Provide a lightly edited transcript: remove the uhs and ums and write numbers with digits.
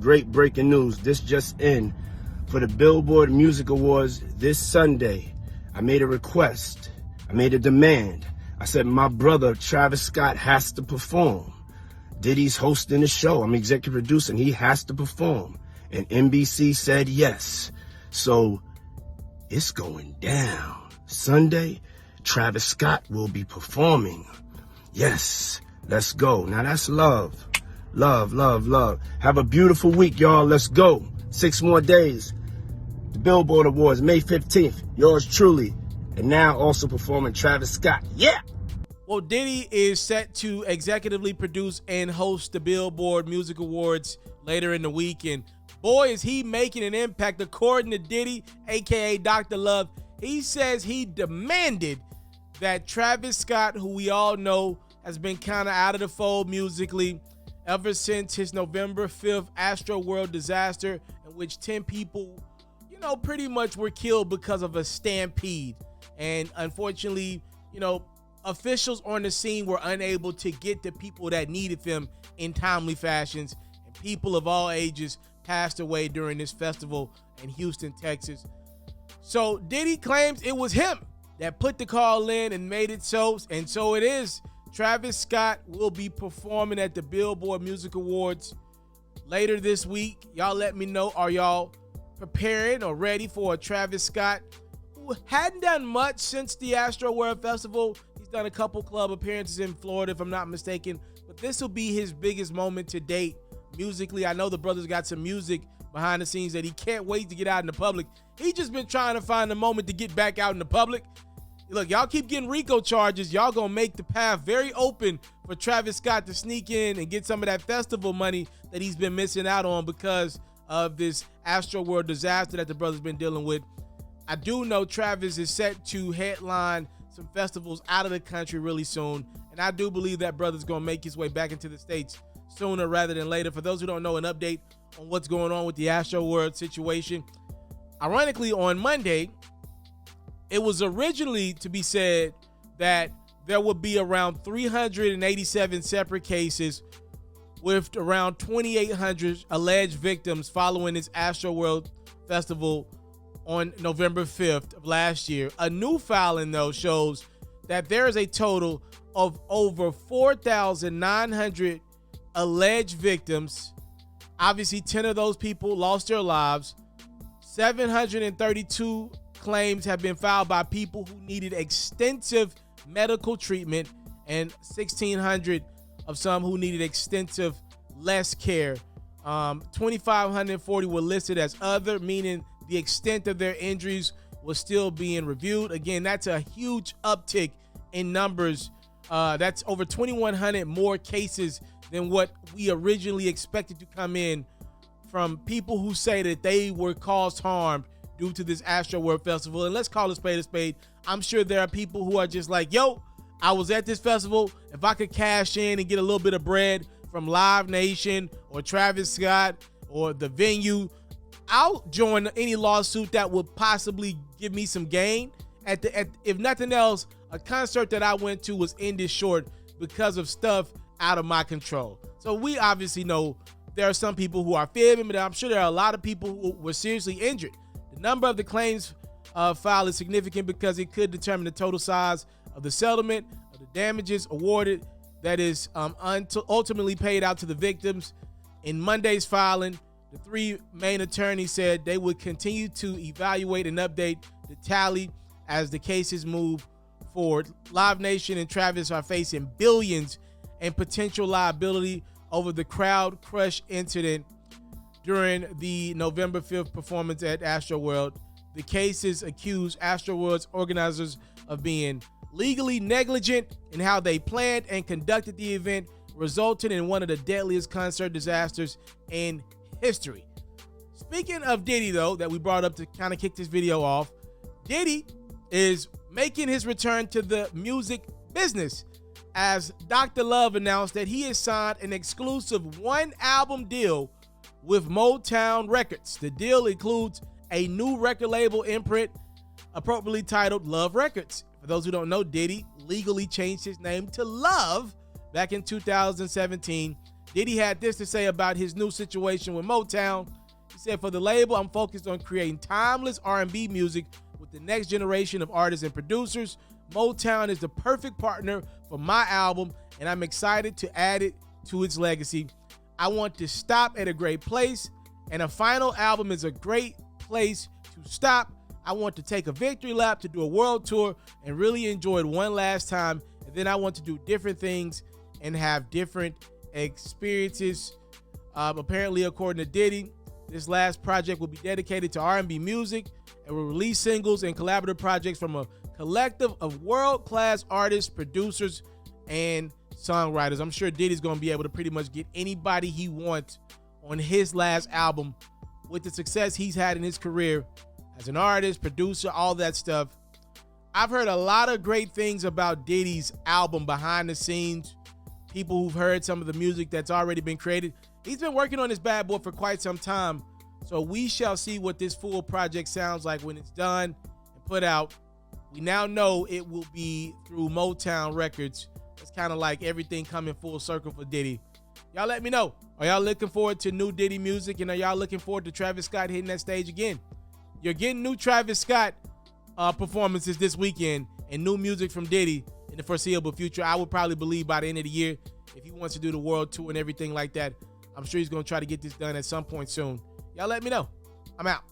great breaking news. This just in. For the Billboard Music Awards this Sunday, I made a request. I made a demand. I said my brother Travis Scott has to perform. Diddy's hosting the show. I'm executive producer, and he has to perform. And NBC said yes. So it's going down. Sunday, Travis Scott will be performing. Yes, let's go. Now that's love. Love, love, love. Have a beautiful week, y'all. Let's go. 6 more days. The Billboard Awards, May 15th. Yours truly. And now also performing Travis Scott. Yeah! Well, Diddy is set to executively produce and host the Billboard Music Awards later in the week. And boy, is he making an impact. According to Diddy, a.k.a. Dr. Love, he says he demanded that Travis Scott, who we all know has been kind of out of the fold musically ever since his November 5th Astroworld disaster, in which 10 people, pretty much were killed because of a stampede. And unfortunately, officials on the scene were unable to get the people that needed them in timely fashions. And people of all ages passed away during this festival in Houston, Texas. So Diddy claims it was him that put the call in and made it so, and so it is. Travis Scott will be performing at the Billboard Music Awards later this week. Y'all let me know, are y'all preparing or ready for a Travis Scott who hadn't done much since the Astroworld Festival? He's done a couple club appearances in Florida, if I'm not mistaken, but this will be his biggest moment to date musically. I know the brother's got some music behind the scenes that he can't wait to get out in the public. He just been trying to find a moment to get back out in the public. Look, y'all keep getting RICO charges. Y'all gonna make the path very open for Travis Scott to sneak in and get some of that festival money that he's been missing out on because of this Astroworld disaster that the brother's been dealing with. I do know Travis is set to headline some festivals out of the country really soon, and I do believe that brother's gonna make his way back into the States sooner rather than later. For those who don't know, an update on what's going on with the Astroworld situation. Ironically, on Monday, it was originally to be said that there would be around 387 separate cases with around 2,800 alleged victims following this Astroworld Festival on November 5th of last year. A new filing, though, shows that there is a total of over 4,900 alleged victims. Obviously, 10 of those people lost their lives. 732 claims have been filed by people who needed extensive medical treatment, and 1,600 of some who needed extensive less care. 2,540 were listed as other, meaning the extent of their injuries was still being reviewed. Again, that's a huge uptick in numbers. That's over 2,100 more cases than what we originally expected to come in from people who say that they were caused harm due to this Astroworld Festival. And let's call a spade a spade. I'm sure there are people who are just like, yo, I was at this festival. If I could cash in and get a little bit of bread from Live Nation or Travis Scott or the venue, I'll join any lawsuit that would possibly give me some gain. If nothing else, a concert that I went to was ended short because of stuff out of my control. So we obviously know there are some people who are fibbing, but I'm sure there are a lot of people who were seriously injured. The number of the claims filed is significant because it could determine the total size of the settlement, of the damages awarded that is ultimately paid out to the victims. In Monday's filing, the 3 main attorneys said they would continue to evaluate and update the tally as the cases move forward. Live Nation and Travis are facing billions in potential liability over the crowd crush incident during the November 5th performance at Astroworld. The cases accuse Astroworld's organizers of being legally negligent in how they planned and conducted the event, resulting in one of the deadliest concert disasters in history. Speaking of Diddy, though, that we brought up to kind of kick this video off, Diddy is making his return to the music business as Dr. Love announced that he has signed an exclusive 1-album deal with Motown Records. The deal includes a new record label imprint appropriately titled Love Records. For those who don't know, Diddy legally changed his name to Love back in 2017. Diddy had this to say about his new situation with Motown. He said, "For the label, I'm focused on creating timeless R&B music with the next generation of artists and producers. Motown is the perfect partner for my album, and I'm excited to add it to its legacy. I want to stop at a great place, and a final album is a great place to stop. I want to take a victory lap to do a world tour and really enjoy it one last time, and then I want to do different things and have different experiences." Apparently, according to Diddy, this last project will be dedicated to R&B music and will release singles and collaborative projects from a collective of world-class artists, producers, and songwriters. I'm sure Diddy's going to be able to pretty much get anybody he wants on his last album with the success he's had in his career as an artist, producer, all that stuff. I've heard a lot of great things about Diddy's album behind the scenes. People who've heard some of the music that's already been created. He's been working on this bad boy for quite some time. So we shall see what this full project sounds like when it's done and put out. We now know it will be through Motown Records. It's kind of like everything coming full circle for Diddy. Y'all let me know. Are y'all looking forward to new Diddy music? And are y'all looking forward to Travis Scott hitting that stage again? You're getting new Travis Scott performances this weekend and new music from Diddy in the foreseeable future. I would probably believe by the end of the year, if he wants to do the world tour and everything like that, I'm sure he's going to try to get this done at some point soon. Y'all let me know. I'm out.